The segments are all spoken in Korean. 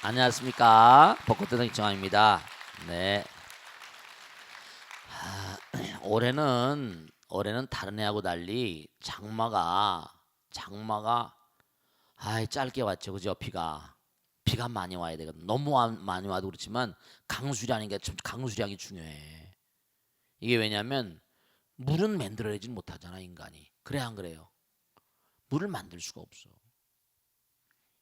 안녕하십니까. 벚꽃대장 이청환입니다. 네. 올해는 다른 해하고 달리 장마가 짧게 왔죠. 그죠? 비가 많이 와야 되거든. 너무 많이 와도 그렇지만 강수량이 중요해. 이게 왜냐면 물은 만들어내지 못하잖아, 인간이. 그래 안 그래요? 물을 만들 수가 없어.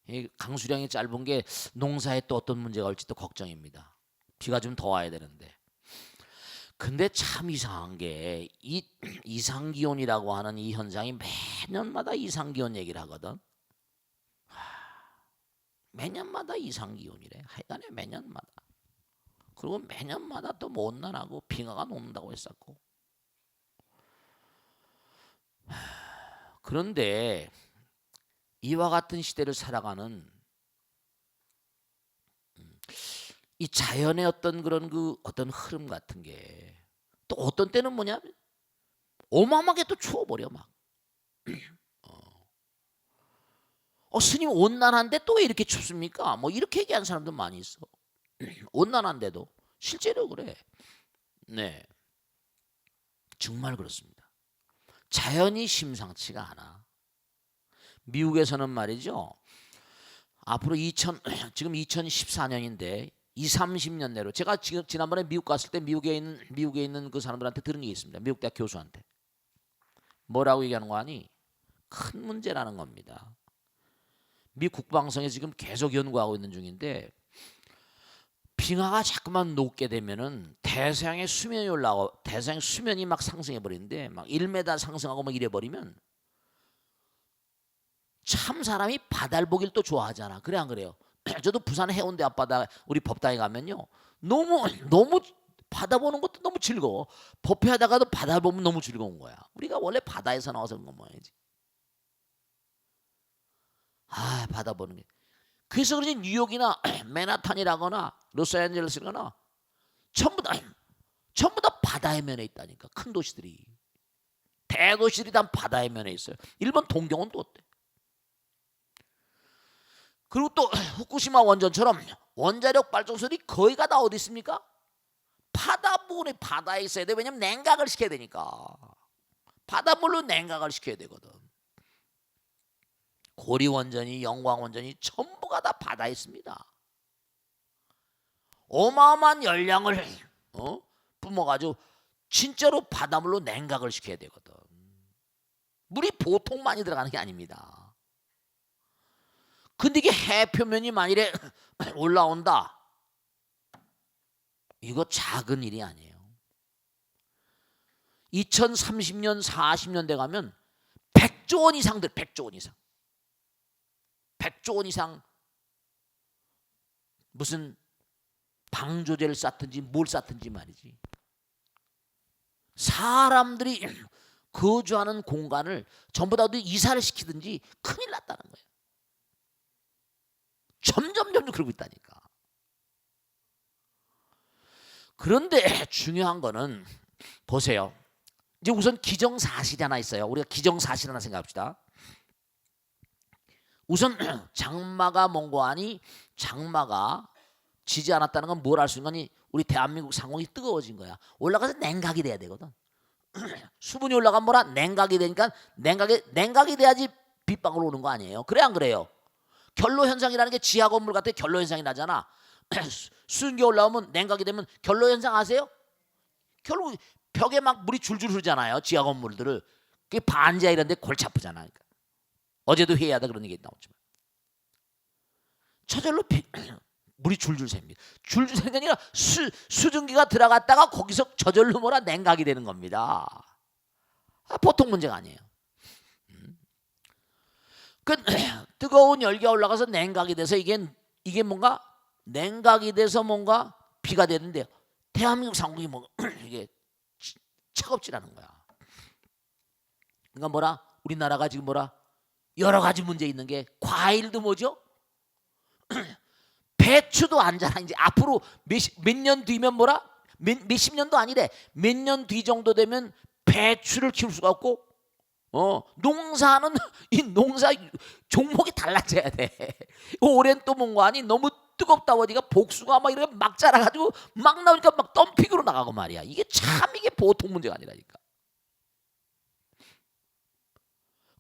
이 강수량이 짧은 게 농사에 또 어떤 문제가 올지 또 걱정입니다. 비가 좀 더 와야 되는데. 근데 참 이상한 게 이 이상기온이라고 하는 이 현상이 매년마다 이상기온 얘기를 하거든. 매년마다 이상기온이래. 하여간에 매년마다. 그리고 매년마다 또 뭐 온난하고 빙하가 녹는다고 했었고. 그런데 이와 같은 시대를 살아가는 이 자연의 어떤 그런 어떤 흐름 같은 게 또 어떤 때는 뭐냐면 어마어마하게 또 추워버려 막. 스님 온난한데 또 왜 이렇게 춥습니까? 뭐 이렇게 얘기하는 사람도 많이 있어. 온난한데도 실제로 그래. 네, 정말 그렇습니다. 자연이 심상치가 않아. 미국에서는 말이죠. 앞으로 지금 2014년인데 30년 내로 제가 지난번에 미국 갔을 때 미국에 있는 그 사람들한테 들은 게 있습니다. 미국 대학 교수한테 뭐라고 얘기하는 거 아니? 큰 문제라는 겁니다. 미 국방성에 지금 계속 연구하고 있는 중인데 빙하가 자꾸만 녹게 되면은 대서양의 수면이 막 상승해 버리는데 막 1m 상승하고 막 이래 버리면 참 사람이 바다를 보길 또 좋아하잖아. 그래 안 그래요? 저도 부산 해운대 앞바다 우리 법당에 가면요. 너무 바다 보는 것도 너무 즐거워. 법회하다가도 바다 보면 너무 즐거운 거야. 우리가 원래 바다에서 나와서 그런 거 뭐야지. 바다 보는 게. 그래서 그런지 뉴욕이나 맨하탄이라거나 로스앤젤레스거나 전부 다 바다의 면에 있다니까. 큰 도시들이. 대도시들이 다 바다의 면에 있어요. 일본 동경은 또 어때? 그리고 또 후쿠시마 원전처럼 원자력 발전소들이 거기가 다 어디 있습니까? 바다에 있어야 돼. 왜냐면 냉각을 시켜야 되니까. 바닷물로 냉각을 시켜야 되거든. 고리 원전이 영광 원전이 전부가 다 바다에 있습니다. 어마어마한 열량을 뿜어가지고 진짜로 바닷물로 냉각을 시켜야 되거든. 물이 보통 많이 들어가는 게 아닙니다. 근데 이게 해표면이 만일에 올라온다. 이거 작은 일이 아니에요. 2030년, 40년대 가면 100조 원 이상 100조 원 이상. 100조 원 이상 무슨 방조제를 쌌든지 뭘 쌌든지 말이지. 사람들이 거주하는 공간을 전부 다 어디 이사를 시키든지 큰일 났다는 거예요. 점점 그러고 있다니까. 그런데 중요한 거는 보세요. 이제 우선 기정사실이 하나 있어요. 우리가 기정사실 하나 생각합시다. 우선 장마가 먼 거 아니 장마가 지지 않았다는 건 뭘 알 수 있는 거니? 우리 대한민국 상공이 뜨거워진 거야. 올라가서 냉각이 돼야 되거든. 수분이 올라가면 뭐라? 냉각이 되니까 냉각이 돼야지 빗방울 오는 거 아니에요. 그래 안 그래요? 결로 현상이라는 게 지하 건물 같아. 결로 현상이 나잖아. 수증기 올라오면 냉각이 되면 결로 현상 아세요? 결국 벽에 막 물이 줄줄 흐르잖아요. 지하 건물들을. 그게 반지하 이런 데 골치 아프잖아. 그러니까. 어제도 회의하다 그런 얘기 나왔지만 저절로 물이 줄줄 셉니다. 줄줄 새는 게 아니라 수증기가 들어갔다가 거기서 저절로 뭐라 냉각이 되는 겁니다. 보통 문제가 아니에요. 그 뜨거운 열기가 올라가서 냉각이 돼서 이게 뭔가 냉각이 돼서 뭔가 비가 되는데 대한민국 상공이 뭐 이게 차갑지라는 거야. 그러니까 뭐라 우리나라가 지금 뭐라 여러 가지 문제 있는 게 과일도 뭐죠? 배추도 안 자라. 이제 앞으로 몇 년 뒤면 뭐라 몇십 년도 아니래. 몇 년 뒤 정도 되면 배추를 키울 수가 없고 농사는 이 농사 종목이 달라져야 돼. 올해는 또 뭔가 아니 너무 뜨겁다 어디가 복숭아 막 이렇게 막 자라가지고 막 나오니까 막 덤핑으로 나가고 말이야. 이게 참 이게 보통 문제가 아니라니까.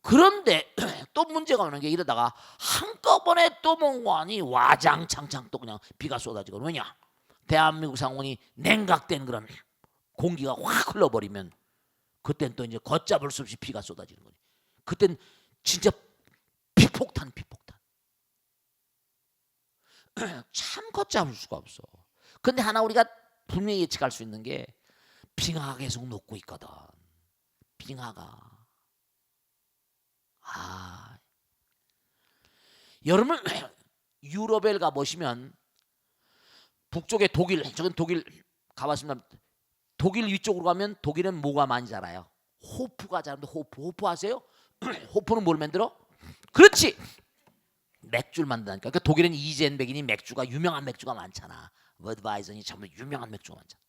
그런데 또 문제가 오는 게 이러다가 한꺼번에 또 뭔가니 와장창창 또 그냥 비가 쏟아지고. 왜냐? 대한민국 상온이 냉각된 그런 공기가 확 흘러버리면 그땐 또 이제 걷잡을 수 없이 비가 쏟아지는 거지. 그땐 진짜 비폭탄. 참 걷잡을 수가 없어. 근데 하나 우리가 분명히 예측할 수 있는 게 빙하가 계속 녹고 있거든. 빙하가. 여러분 유럽에 가보시면 북쪽에 독일, 저건 독일 가봤습니다. 독일 위쪽으로 가면 독일은 뭐가 많이 자라요? 호프가 자라는데 호프 아세요? 호프는 뭘 만들어? 그렇지. 맥주를 만든다니까. 그러니까 독일은 이젠백이니 맥주가 유명한 맥주가 많잖아. 버드바이저니 전부 유명한 맥주가 많잖아.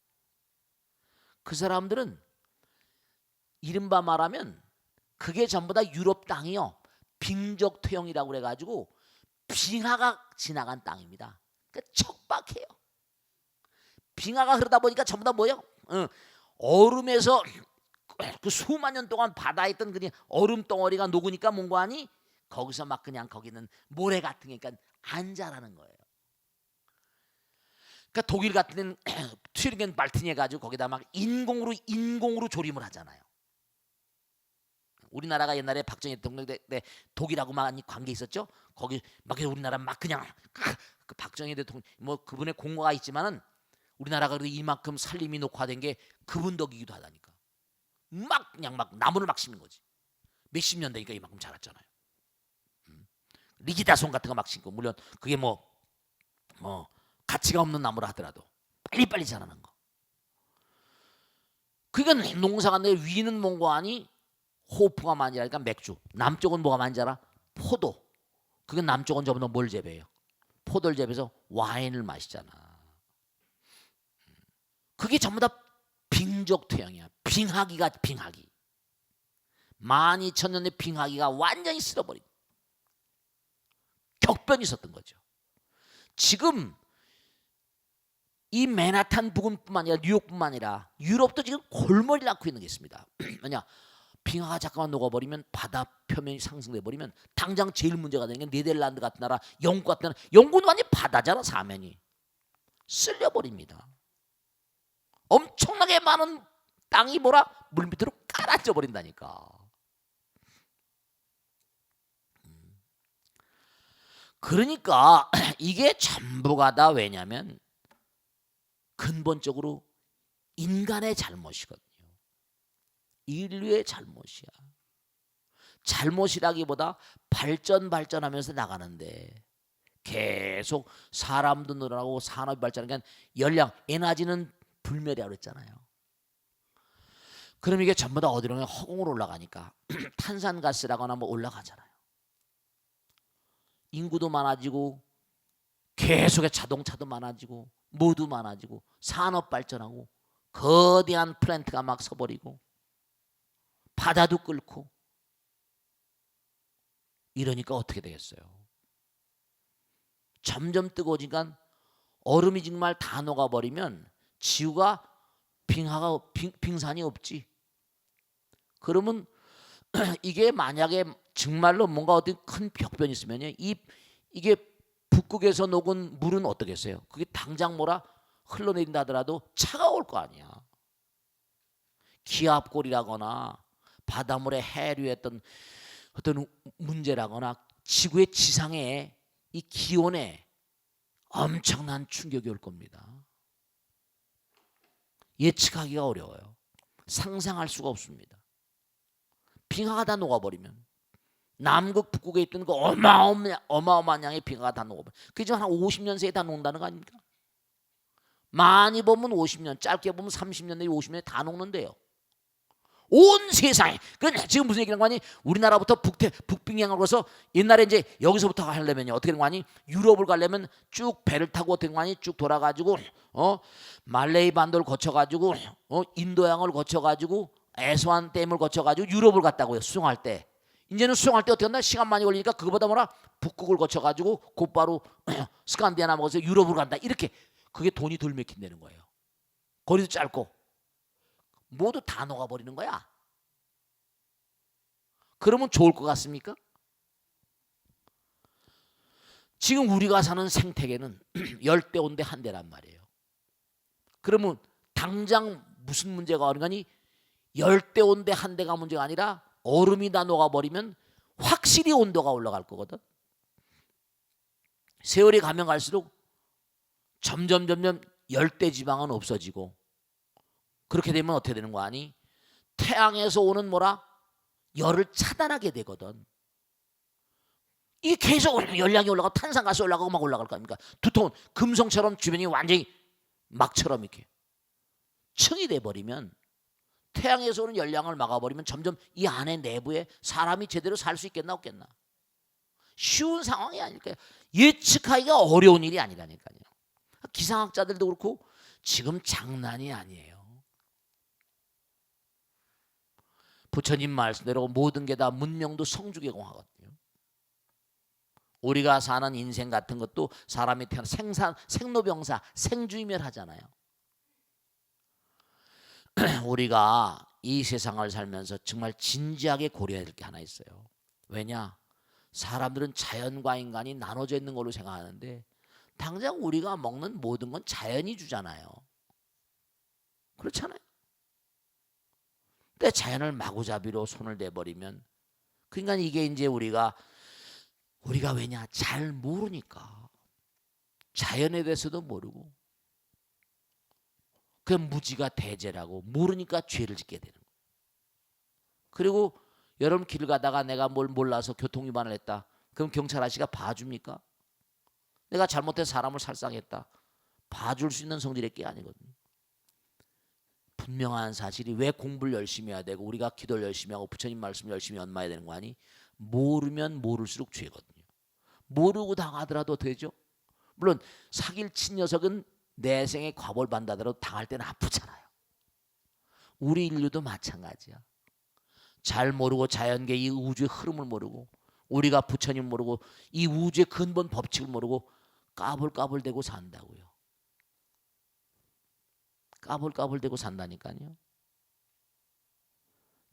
그 사람들은 이른바 말하면 그게 전부 다 유럽 땅이요. 빙적 토형이라고 그래가지고 빙하가 지나간 땅입니다. 그러니까 척박해요. 빙하가 흐르다 보니까 전부 다 뭐예요? 얼음에서 그 수만 년 동안 바다에 있던 그냥 얼음 덩어리가 녹으니까 뭔가 하니 거기서 막 그냥 거기는 모래 같은 게 그러니까 안 자라는 거예요. 그러니까 독일 같은 데는 튜링겐 발트니 해가지고 거기다 막 인공으로 조림을 하잖아요. 우리나라가 옛날에 박정희 대통령 때 독일하고 많이 관계 있었죠. 거기 막 우리나라 막 그냥 그 박정희 대통령 뭐 그분의 공과가 있지만은 우리나라가 그래도 이만큼 살림이 녹화된 게 그분 덕이기도 하다니까. 막 그냥 막 나무를 막 심는 거지. 몇십 년 되니까 이만큼 자랐잖아요. 리기다손 같은 거 막 심고 물론 그게 뭐 가치가 없는 나무라 하더라도 빨리빨리 자라는 거. 그러니까 농사가 내 위는 뭔가 아니 호프가 많이 자라니까 맥주. 남쪽은 뭐가 많이 자라? 포도. 그게 남쪽은 전부 다 뭘 재배해요? 포도를 재배해서 와인을 마시잖아. 그게 전부 다 빙적 토양이야. 빙하기가 빙하기. 12,000년의 빙하기가 완전히 쓸어버린 격변이 있었던 거죠. 지금 이 맨하탄 부근뿐만 아니라 뉴욕뿐만 아니라 유럽도 지금 골머리를 앓고 있는 게 있습니다. 왜냐? 빙하가 잠깐만 녹아버리면 바다 표면이 상승돼 버리면 당장 제일 문제가 되는 게 네덜란드 같은 나라, 영국 같은 나라. 영국은 완전 바다잖아. 사면이 쓸려버립니다. 엄청나게 많은 땅이 뭐라 물 밑으로 깔아져 버린다니까. 그러니까 이게 전부가 다 왜냐면 근본적으로 인간의 잘못이거든요. 인류의 잘못이야. 잘못이라기보다 발전하면서 나가는데 계속 사람도 늘어나고 산업이 발전하니까 열량, 에너지는 불멸이라고 그랬잖아요. 그럼 이게 전부 다 어디로 가면 허공으로 올라가니까 탄산가스라거나 뭐 올라가잖아요. 인구도 많아지고 계속의 자동차도 많아지고 모두 많아지고 산업 발전하고 거대한 플랜트가 막 서버리고 바다도 끓고 이러니까 어떻게 되겠어요? 점점 뜨거워지니까 얼음이 정말 다 녹아버리면 지구가 빙산이 없지. 그러면 이게 만약에 정말로 뭔가 어떤 큰 벽변이 있으면요, 이게 북극에서 녹은 물은 어떻겠어요? 그게 당장 뭐라 흘러내린다 하더라도 차가울 거 아니야. 기압골이라거나 바닷물에 해류했던 어떤 문제라거나 지구의 지상에 이 기온에 엄청난 충격이 올 겁니다. 예측하기가 어려워요. 상상할 수가 없습니다. 빙하가 다 녹아버리면 남극 북극에 있던 그 어마어마한 양의 빙하가 다 녹아버려. 그게 한 50년 새에 다 녹는다는 거 아닙니까? 많이 보면 50년, 짧게 보면 30년 내지 50년에 다 녹는데요. 온 세상에. 그건 지금 무슨 얘기라는 거 아니? 우리나라부터 북빙양으로 가서 옛날에 이제 여기서부터 하려면요 어떻게 되는 거 아니? 유럽을 가려면 쭉 배를 타고 어떻게 되는 거 아니? 쭉 돌아가지고 말레이 반도를 거쳐가지고 인도양을 거쳐가지고 에스완 댐을 거쳐가지고 유럽을 갔다고요. 수송할 때. 이제는 수영할 때 어떻게 한다? 시간 많이 걸리니까 그거보다 뭐라 북극을 거쳐가지고 곧바로 스칸디아나 먹어서 유럽으로 간다. 이렇게 그게 돈이 덜 맥힌다는 거예요. 거리도 짧고 모두 다 녹아버리는 거야. 그러면 좋을 것 같습니까? 지금 우리가 사는 생태계는 열대온대 한대란 말이에요. 그러면 당장 무슨 문제가 오는가니 열대온대 한대가 문제가 아니라 얼음이 다 녹아버리면 확실히 온도가 올라갈 거거든. 세월이 가면 갈수록 점점 열대 지방은 없어지고 그렇게 되면 어떻게 되는 거 아니? 태양에서 오는 뭐라? 열을 차단하게 되거든. 이게 계속 열량이 올라가고 탄산가스 올라가고 막 올라갈 거 아닙니까? 두터운 금성처럼 주변이 완전히 막처럼 이렇게 층이 돼버리면 태양에서 오는 열량을 막아버리면 점점 이 안에 내부에 사람이 제대로 살 수 있겠나 없겠나? 쉬운 상황이 아닐까요? 예측하기가 어려운 일이 아니라니까요. 기상학자들도 그렇고 지금 장난이 아니에요. 부처님 말씀대로 모든 게 다 문명도 성주계공하거든요. 우리가 사는 인생 같은 것도 사람이 태어나 생로병사, 생주이멸하잖아요. 우리가 이 세상을 살면서 정말 진지하게 고려해야 될 게 하나 있어요. 왜냐? 사람들은 자연과 인간이 나눠져 있는 걸로 생각하는데 당장 우리가 먹는 모든 건 자연이 주잖아요. 그렇잖아요. 근데 자연을 마구잡이로 손을 대버리면 그러니까 이게 이제 우리가 왜냐? 잘 모르니까. 자연에 대해서도 모르고 그 무지가 대죄라고 모르니까 죄를 짓게 되는 거예요. 그리고 여러분 길 가다가 내가 뭘 몰라서 교통위반을 했다. 그럼 경찰 아저씨가 봐줍니까? 내가 잘못해서 사람을 살상했다. 봐줄 수 있는 성질의 게 아니거든요. 분명한 사실이 왜 공부를 열심히 해야 되고 우리가 기도를 열심히 하고 부처님 말씀을 열심히 연마해야 되는 거 아니? 모르면 모를수록 죄거든요. 모르고 당하더라도 되죠. 물론 사기를 친 녀석은 내생에 과보를 받는다더라도 당할 때는 아프잖아요. 우리 인류도 마찬가지야. 잘 모르고 자연계 이 우주의 흐름을 모르고 우리가 부처님 모르고 이 우주의 근본 법칙을 모르고 까불까불대고 산다고요. 까불까불대고 산다니까요.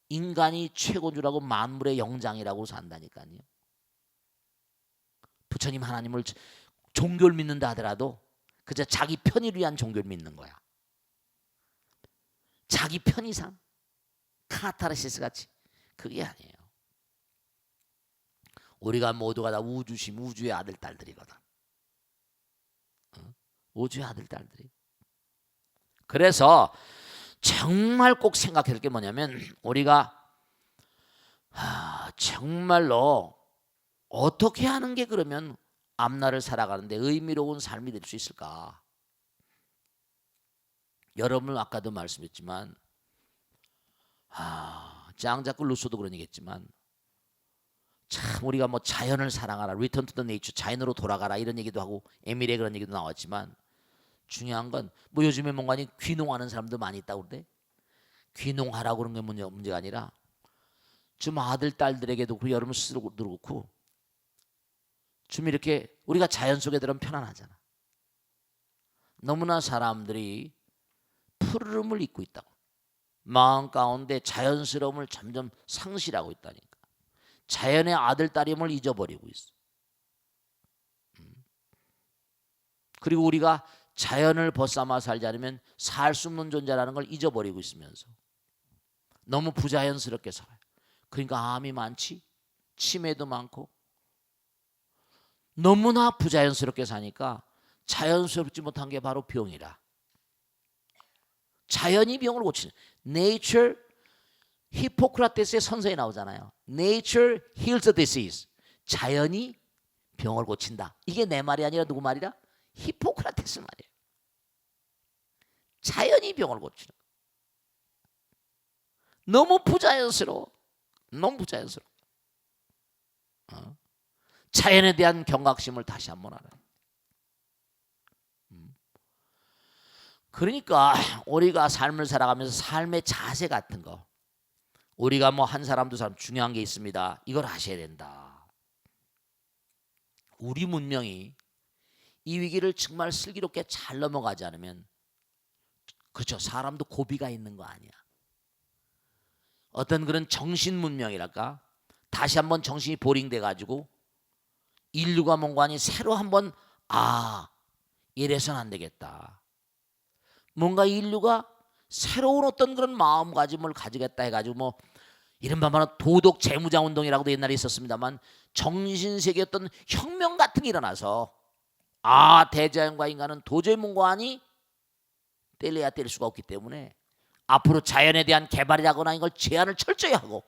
인간이 최고주라고 만물의 영장이라고 산다니까요. 부처님 하나님을 종교를 믿는다 하더라도 그저 자기 편의를 위한 종교를 믿는 거야. 자기 편의상 카타르시스 같이 그게 아니에요. 우리가 모두가 다 우주심 우주의 아들 딸들이거든. 우주의 아들 딸들이. 그래서 정말 꼭 생각해야 될 게 뭐냐면 우리가 정말로 어떻게 하는 게 그러면 앞날을 살아가는데 의미로운 삶이 될 수 있을까? 여러분 아까도 말씀했지만 장자크 루소도 그런 얘기했지만 참 우리가 뭐 자연을 사랑하라, 리턴 투 더 네이처, 자연으로 돌아가라 이런 얘기도 하고 에밀의 그런 얘기도 나왔지만 중요한 건 뭐 요즘에 뭔가 귀농하는 사람도 많이 있다고 그러대. 귀농하라고 그런 게 문제가 아니라 좀 아들 딸들에게도 그리고 여러분 스스로도 그렇고 좀 이렇게 우리가 자연 속에 들으면 편안하잖아. 너무나 사람들이 푸르름을 잊고 있다고. 마음 가운데 자연스러움을 점점 상실하고 있다니까. 자연의 아들 딸임을 잊어버리고 있어. 그리고 우리가 자연을 벗삼아 살지 않으면 살 수 없는 존재라는 걸 잊어버리고 있으면서 너무 부자연스럽게 살아요. 그러니까 암이 많지, 치매도 많고 너무나 부자연스럽게 사니까 자연스럽지 못한 게 바로 병이라. 자연이 병을 고치는 Nature, 히포크라테스의 선서에 나오잖아요. Nature heals the disease. 자연이 병을 고친다. 이게 내 말이 아니라 누구 말이라? 히포크라테스 말이에요. 자연이 병을 고치는 거예요. 너무 부자연스러워. 너무 부자연스러워. 자연에 대한 경각심을 다시 한번 알아요. 그러니까 우리가 삶을 살아가면서 삶의 자세 같은 거 우리가 뭐 한 사람 두 사람 중요한 게 있습니다. 이걸 아셔야 된다. 우리 문명이 이 위기를 정말 슬기롭게 잘 넘어가지 않으면, 그렇죠, 사람도 고비가 있는 거 아니야. 어떤 그런 정신 문명이랄까, 다시 한번 정신이 보링돼 가지고 인류가 뭔가 아니 새로 한번 이래서는 안 되겠다. 뭔가 인류가 새로운 어떤 그런 마음가짐을 가지겠다 해가지고 뭐 이른바 말하는 도덕 재무자 운동이라고도 옛날에 있었습니다만, 정신세계 어떤 혁명 같은 게 일어나서 대자연과 인간은 도저히 뭔가 아니 뗄래야 뗄 수가 없기 때문에 앞으로 자연에 대한 개발이라거나 이걸 제한을 철저히 하고,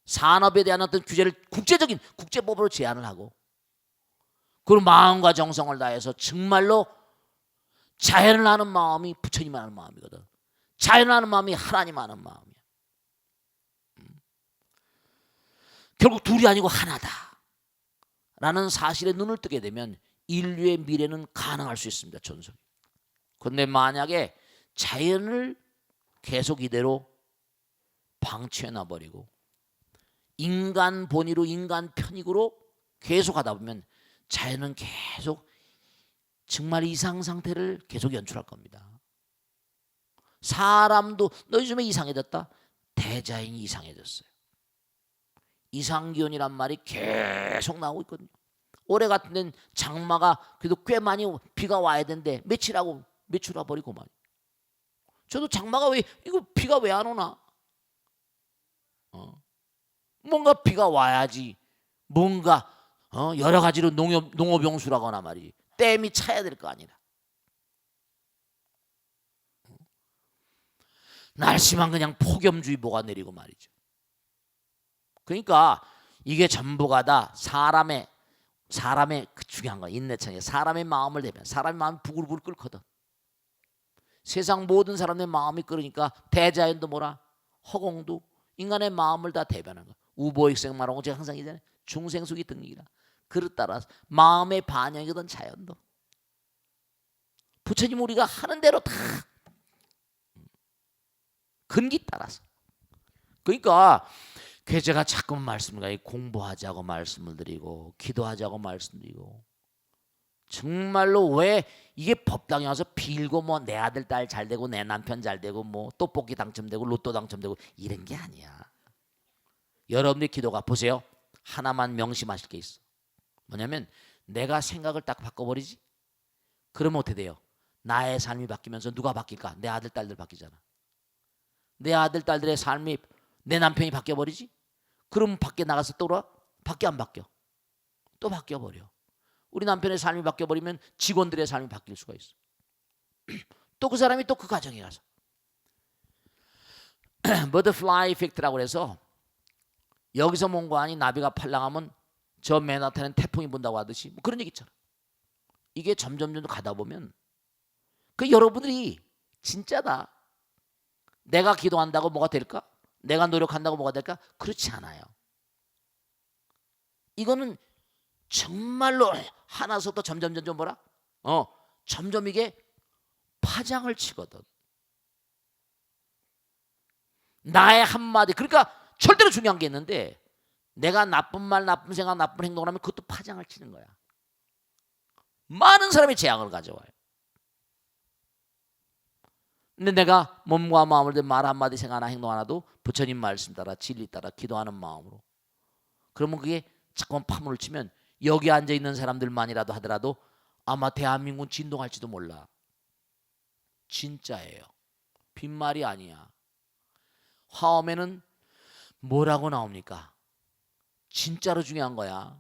산업에 대한 어떤 규제를 국제적인 국제법으로 제한을 하고, 그리고 마음과 정성을 다해서 정말로 자연을 아는 마음이 부처님 아는 마음이거든. 자연을 아는 마음이 하나님 아는 마음이야. 결국 둘이 아니고 하나다 라는 사실에 눈을 뜨게 되면 인류의 미래는 가능할 수 있습니다. 전속이. 그런데 만약에 자연을 계속 이대로 방치해놔 버리고 인간 본의로 인간 편익으로 계속 하다 보면 자연은 계속 정말 이상 상태를 계속 연출할 겁니다. 사람도 너 요즘에 이상해졌다. 대자연이 이상해졌어요. 이상기온이란 말이 계속 나오고 있거든요. 올해 같은 데는 장마가 그래도 꽤 많이 비가 와야 되는데 며칠하고 며칠 와버리고 말이에요. 저도 장마가 비가 왜 안 오나? 뭔가 비가 와야지. 뭔가 여러 가지로 농업용수라거나 말이지. 댐이 차야 될 거 아니라. 날씨만 그냥 폭염주의보가 내리고 말이죠. 그러니까 이게 전부가 다 사람의 그 중요한 거 인내창에 사람의 마음을 대면 사람의 마음이 부글부글 끓거든. 세상 모든 사람의 마음이 끓으니까 대자연도 뭐라 허공도 인간의 마음을 다 대변하는 거야. 우보익생 말하고 제가 항상 얘기하잖아요. 중생수기 등이라. 그릇 따라서 마음의 반영이거든. 자연도 부처님 우리가 하는 대로 다 근기 따라서. 그러니까 제가 자꾸 말씀을 공부하자고 말씀을 드리고 기도하자고 말씀드리고, 정말로 왜 이게 법당에 와서 빌고 뭐 내 아들 딸 잘 되고 내 남편 잘 되고 뭐 떡볶이 당첨되고 로또 당첨되고 이런 게 아니야. 여러분들 기도가 보세요. 하나만 명심하실 게 있어. 뭐냐면 내가 생각을 딱 바꿔버리지. 그러면 어떻게 돼요? 나의 삶이 바뀌면서 누가 바뀔까? 내 아들 딸들 바뀌잖아. 내 아들 딸들의 삶이 내 남편이 바뀌어버리지? 그럼 밖에 나가서 또 밖에 안 바뀌어. 또 바뀌어버려. 우리 남편의 삶이 바뀌어버리면 직원들의 삶이 바뀔 수가 있어. 또 그 사람이 또 그 가정에 가서 버터플라이 이펙트라고 해서 여기서 뭔가 아니 나비가 팔랑하면 저 맨하탄은 태풍이 분다고 하듯이 뭐 그런 얘기 있잖아. 이게 점점 가다 보면 여러분들이 진짜다. 내가 기도한다고 뭐가 될까? 내가 노력한다고 뭐가 될까? 그렇지 않아요. 이거는 정말로 하나서부터 점점 뭐라? 점점 이게 파장을 치거든. 나의 한마디. 그러니까 절대로 중요한 게 있는데 내가 나쁜 말, 나쁜 생각, 나쁜 행동을 하면 그것도 파장을 치는 거야. 많은 사람이 재앙을 가져와요. 근데 내가 몸과 마음을 든 말 한마디, 생각 하나, 행동 하나도 부처님 말씀 따라 진리 따라 기도하는 마음으로, 그러면 그게 자꾸만 파문을 치면 여기 앉아있는 사람들만이라도 하더라도 아마 대한민국은 진동할지도 몰라. 진짜예요. 빈말이 아니야. 화엄에는 뭐라고 나옵니까? 진짜로 중요한 거야.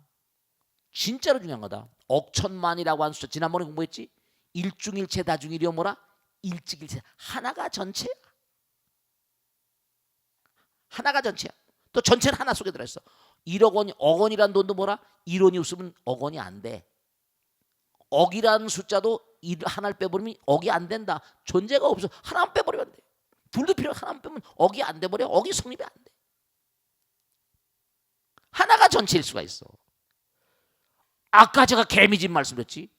진짜로 중요한 거다. 억천만이라고 한 숫자 지난번에 공부했지? 일중일체 다중일이여 뭐라? 일직일체. 하나가 전체야. 하나가 전체야. 또 전체는 하나 속에 들어있어. 1억 원이, 억 원이란 돈도 뭐라? 1원이 없으면 억 원이 안 돼. 억이라는 숫자도 하나를 빼버리면 억이 안 된다. 존재가 없어. 하나만 빼버리면 안 돼. 둘도 필요. 하나만 빼면 억이 안 돼버려. 억이 성립이 안 돼. 하나가 전체일 수가 있어. 아까 제가 개미집 말씀드렸지.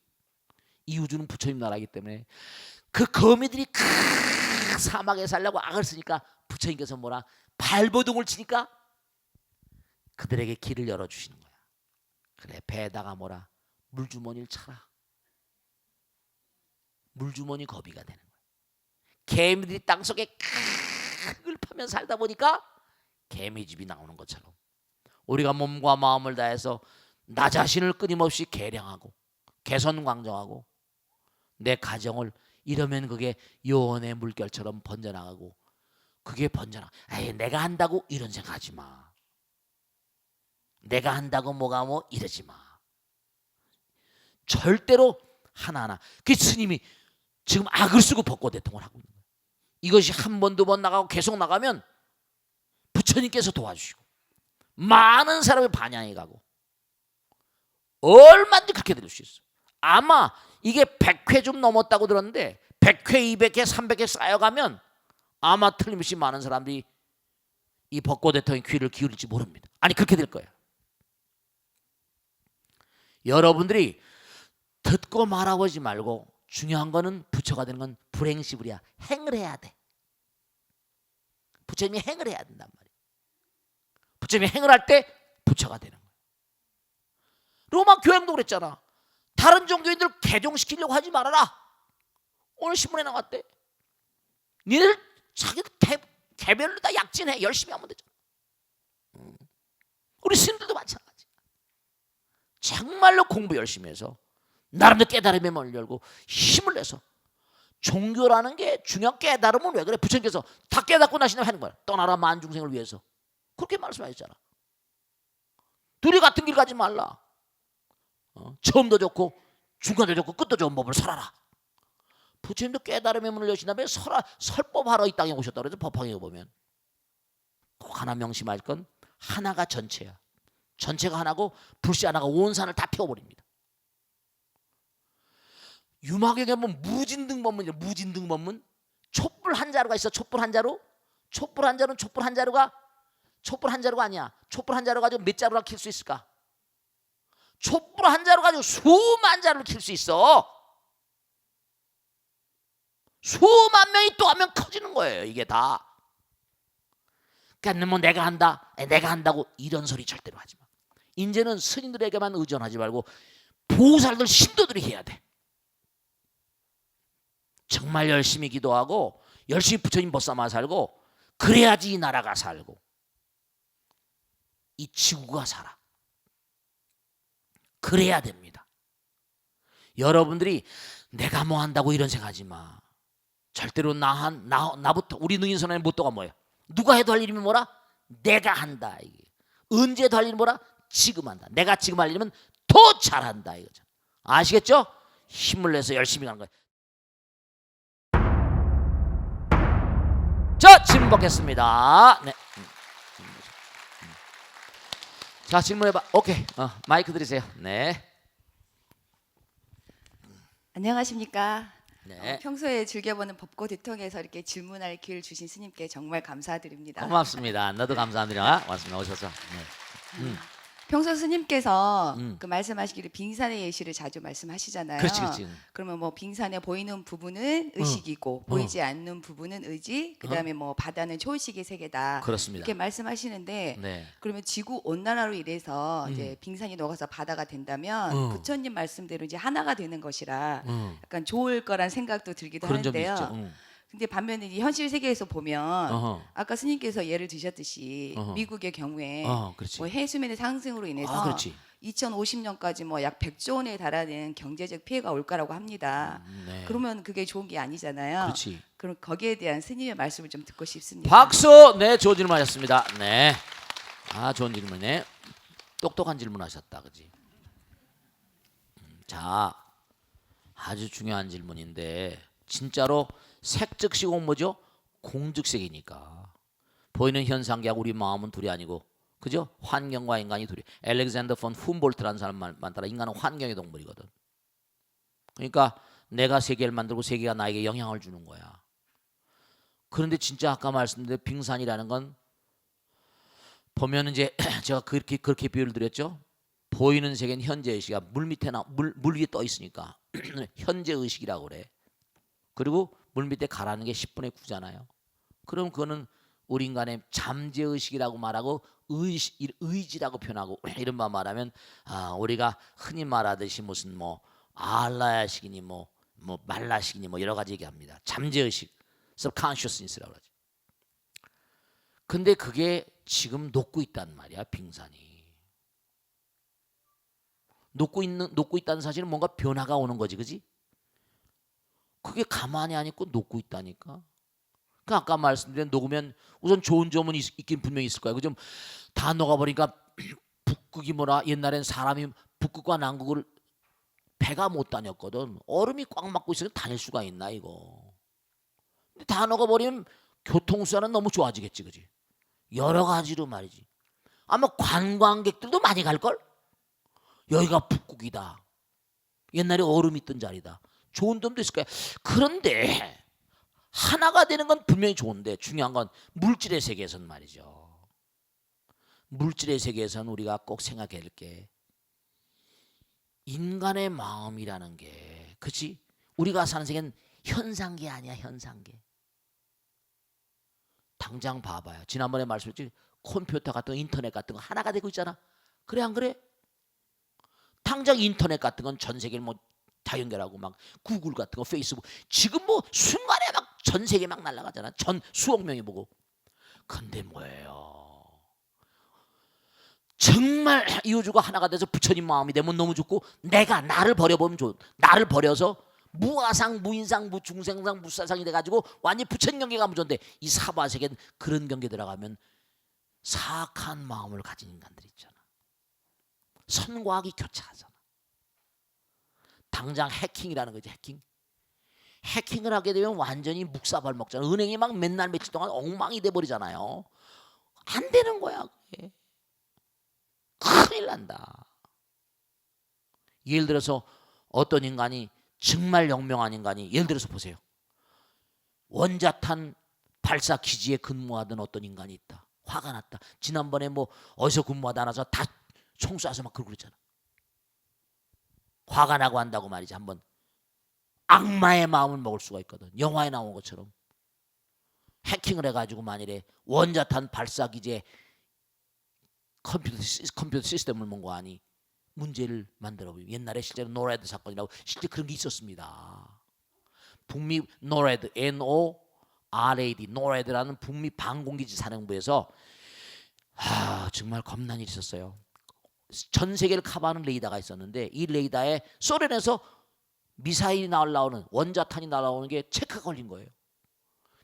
이 우주는 부처님 나라이기 때문에 그 거미들이 사막에 살려고 악을 쓰니까 부처님께서 뭐라? 발버둥을 치니까 그들에게 길을 열어주시는 거야. 그래, 배에다가 뭐라? 물주머니를 차라. 물주머니 거비가 되는 거야. 개미들이 땅속에 흙을 파면 살다 보니까 개미집이 나오는 것처럼 우리가 몸과 마음을 다해서 나 자신을 끊임없이 개량하고 개선광정하고 내 가정을 이러면 그게 요원의 물결처럼 번져나가고 그게 번져나가. 에이, 내가 한다고 이런 생각하지 마. 내가 한다고 뭐가 뭐 이러지 마. 절대로 하나하나. 그 스님이 지금 악을 쓰고 벚꽃 대통을 하고 있는 거예요. 이것이 한 번, 두 번 나가고 계속 나가면 부처님께서 도와주시고 많은 사람이 반향해 가고 얼마든지 그렇게 될 수 있어요. 아마 이게 100회 좀 넘었다고 들었는데 100회, 200회, 300회 쌓여가면 아마 틀림없이 많은 사람들이 이 벚꽃 대통령의 귀를 기울일지 모릅니다. 아니, 그렇게 될 거예요. 여러분들이 듣고 말하고 하지 말고 중요한 거는 부처가 되는 건 불행시불이야. 행을 해야 돼. 부처님이 행을 해야 된단 말이에요. 부처님이 행을 할 때 부처가 되는 거예요. 로마 교행도 그랬잖아. 다른 종교인들 개종시키려고 하지 말아라. 오늘 신문에 나왔대. 니들 자기들 개별로 다 약진해. 열심히 하면 되잖아. 우리 스님들도 마찬가지. 정말로 공부 열심히 해서 나름대로 깨달음의 문을 열고 힘을 내서 종교라는 게 중요한 깨달음은 왜 그래? 부처님께서 다 깨닫고 나시면 하는 거야. 떠나라 만중생을 위해서. 그렇게 말씀하셨잖아. 둘이 같은 길 가지 말라. 처음도 좋고 중간도 좋고 끝도 좋은 법을 설하라. 부처님도 깨달음의 문을 여신 다음에 설법하러 이 땅에 오셨다고 그래서 법화경에 보면 꼭 하나 명심할 건 하나가 전체야. 전체가 하나고 불씨 하나가 온 산을 다 태워버립니다. 유마경에 보면 무진등법문이야. 무진등법문. 촛불 한 자루가 있어. 촛불 한 자루. 촛불 한 자루는 촛불 한 자루가 아니야. 촛불 한 자루 가지고 몇 자루나 킬 수 있을까? 촛불 한 자루 가지고 수만 자루를 킬 수 있어. 수만 명이 또 하면 커지는 거예요. 이게 다. 그러니까 뭐 내가 한다, 내가 한다고 이런 소리 절대로 하지 마. 이제는 스님들에게만 의존하지 말고 보살들 신도들이 해야 돼. 정말 열심히 기도하고 열심히 부처님 벗삼아 살고 그래야지 이 나라가 살고 이 지구가 살아. 그래야 됩니다. 여러분들이 내가 뭐 한다고 이런 생각하지 마. 절대로 나부터 우리 능인선언의 모토가 뭐예요? 누가 해도 할 일이면 뭐라? 내가 한다. 이게. 언제도 할 일은 뭐라? 지금 한다. 내가 지금 할 일이면 더 잘한다 이거죠. 아시겠죠? 힘을 내서 열심히 가는 거예요. 자, 질문 받겠습니다. 네. 자, 질문해봐. 오케이. 마이크 드리세요. 네. 안녕하십니까. 네. 평소에 즐겨보는 벚꽃 대통에서 이렇게 질문할 기회를 주신 스님께 정말 감사드립니다. 고맙습니다. 너도 감사합니다. 왔습니다. 오셔서. 네. 평소 스님께서 그 말씀하시기를 빙산의 예시를 자주 말씀하시잖아요. 그렇지. 그러면 뭐 빙산에 보이는 부분은 의식이고 보이지 않는 부분은 의지, 그다음에 뭐 바다는 초의식의 세계다. 그렇습니다. 이렇게 말씀하시는데 네. 그러면 지구 온난화로 인해서 이제 빙산이 녹아서 바다가 된다면 부처님 말씀대로 이제 하나가 되는 것이라 약간 좋을 거란 생각도 들기도 그런 점이 하는데요. 있죠. 근데 반면에 이 현실 세계에서 보면 어허. 아까 스님께서 예를 드셨듯이 어허. 미국의 경우에 그렇지. 뭐 해수면의 상승으로 인해서 그렇지. 2050년까지 뭐 약 100조 원에 달하는 경제적 피해가 올 거라고 합니다. 네. 그러면 그게 좋은 게 아니잖아요. 그렇지. 그럼 거기에 대한 스님의 말씀을 좀 듣고 싶습니다. 박수. 네, 좋은 질문하셨습니다. 네. 좋은 질문이네. 똑똑한 질문하셨다, 그지? 자, 아주 중요한 질문인데 진짜로 색즉시공 뭐죠? 공즉색이니까 보이는 현상계하고 우리 마음은 둘이 아니고, 그죠? 환경과 인간이 둘이. 알렉산더 폰 훔볼트라는 사람만 따라 인간은 환경의 동물이거든. 그러니까 내가 세계를 만들고 세계가 나에게 영향을 주는 거야. 그런데 진짜 아까 말씀드린 빙산이라는 건 보면 이제 제가 그렇게 비유를 드렸죠. 보이는 세계는 현재 의식이야. 물 밑에 물 위에 떠 있으니까 현재 의식이라고 그래. 그리고 물 밑에 가라는 게 10분의 9잖아요. 그럼 그거는 우리 인간의 잠재의식이라고 말하고 의지라고 표현하고 이런 말 말하면 우리가 흔히 말하듯이 무슨 뭐 알라야식이니 뭐 말라식이니 뭐 여러 가지 얘기합니다. 잠재의식, subconsciousness라고 그러죠. 근데 그게 지금 녹고 있단 말이야, 빙산이. 녹고 있다는 사실은 뭔가 변화가 오는 거지, 그지? 그게 가만히 안 있고 녹고 있다니까. 그 아까 말씀드린 녹으면 우선 좋은 점은 있긴 분명히 있을 거야. 그좀 다 녹아버리니까 북극이 뭐라 옛날엔 사람이 북극과 남극을 배가 못 다녔거든. 얼음이 꽉 막고 있으면 다닐 수가 있나 이거. 근데 다 녹아버리면 교통수단은 너무 좋아지겠지, 그지? 여러 가지로 말이지. 아마 관광객들도 많이 갈걸? 여기가 북극이다. 옛날에 얼음이 있던 자리다. 좋은 점도 있을 거야. 그런데 하나가 되는 건 분명히 좋은데 중요한 건 물질의 세계에서는 말이죠. 물질의 세계에서는 우리가 꼭 생각해야 할 게 인간의 마음이라는 게, 그치? 우리가 사는 세계는 현상계 아니야, 현상계. 당장 봐봐요. 지난번에 말씀드렸지, 컴퓨터 같은 거, 인터넷 같은 거 하나가 되고 있잖아. 그래 안 그래? 당장 인터넷 같은 건 전 세계를 뭐 다 연결하고 막 구글 같은 거, 페이스북 지금 뭐 순간에 막 전 세계 막 날아가잖아. 전 수억 명이 보고. 근데 뭐예요? 정말 이 우주가 하나가 돼서 부처님 마음이 되면 너무 좋고, 내가 나를 버려보면 좋은, 나를 버려서 무아상, 무인상, 무중생상, 무사상이 돼가지고 완전히 부처님 경계 가면 좋은데, 이 사바세계는 그런 경계 들어가면 사악한 마음을 가진 인간들이 있잖아. 선과학이 교차하잖아. 당장 해킹이라는 거지, 해킹. 해킹을 하게 되면 완전히 묵사발 먹잖아. 은행이 막 맨날 며칠 동안 엉망이 돼버리잖아요. 안 되는 거야, 그게. 큰일 난다. 예를 들어서 어떤 인간이 정말 영명한 인간이, 예를 들어서 보세요. 원자탄 발사 기지에 근무하던 어떤 인간이 있다. 화가 났다. 지난번에 뭐 어디서 근무하다 나서 다 총 쏴서 막 그러고 그랬잖아. 화가 나고 한다고 말이지. 한번 악마의 마음을 먹을 수가 있거든. 영화에 나온 것처럼. 해킹을 해가지고 만일에 원자탄 발사 기지에 컴퓨터 시스템을 몬 거 아니 문제를 만들어버리고, 옛날에 실제로 노레드 사건이라고 실제 그런 게 있었습니다. 북미 노레드, NORAD, 노레드라는 북미 방공기지 사령부에서 정말 겁난 일이 있었어요. 전 세계를 커버하는 레이더가 있었는데, 이 레이더에 소련에서 미사일이 날아오는, 원자탄이 날아오는 게 체크가 걸린 거예요.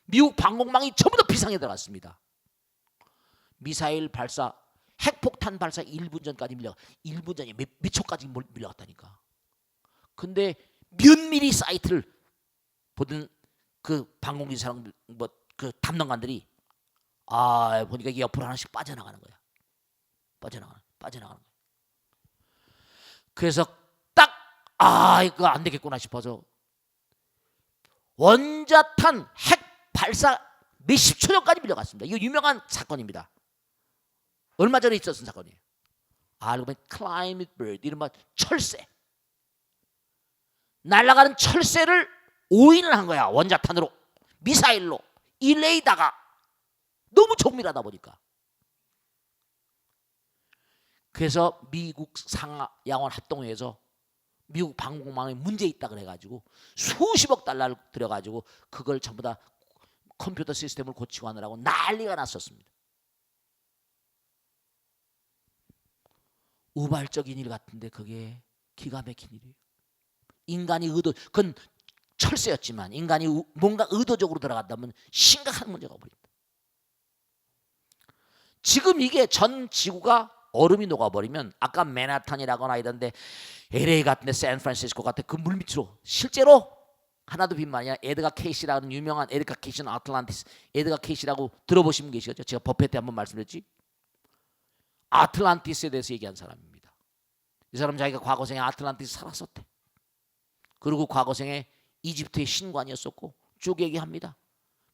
미국 방공망이 전부 다 비상에 들어갔습니다. 미사일 발사, 핵폭탄 발사 1분 전까지 1분 전이 몇 초까지 밀려갔다니까. 근데 면밀히 사이트를 보던 그 방공기 사람 그 담당관들이 보니까 이게 옆으로 하나씩 빠져나가는 거야. 빠져나가는 거야. 그래서 딱 이거 안 되겠구나 싶어서 원자탄 핵 발사 몇십 초 전까지 밀려갔습니다. 이거 유명한 사건입니다. 얼마 전에 있었던 사건이에요. 알고 보면 climate bird, 이른바 철새. 날아가는 철새를 오인을 한 거야. 원자탄으로, 미사일로. 이 레이더가 너무 정밀하다 보니까. 그래서 미국 상하양원 합동회에서 미국 방공망에 문제 있다 그래가지고 수십억 달러를 들여가지고 그걸 전부 다 컴퓨터 시스템을 고치고 하느라고 난리가 났었습니다. 우발적인 일 같은데 그게 기가 막힌 일이에요. 인간이 그건 철새였지만 인간이 뭔가 의도적으로 들어간다면 심각한 문제가 버립니다. 지금 이게 전 지구가 얼음이 녹아버리면, 아까 맨하탄이라거나 이런데 LA 같은데 샌프란시스코 같은 그 물밑으로 실제로 하나도 빈말이 아니라 에드가 케이시라는 유명한, 에드가 케이시는 아틀란티스, 에드가 케이시라고 들어보신 분 계시죠? 제가 법회 때 한번 말씀드렸지. 아틀란티스에 대해서 얘기한 사람입니다. 이 사람 자기가 과거생에 아틀란티스 살았었대. 그리고 과거생에 이집트의 신관이었었고 쭉 얘기합니다.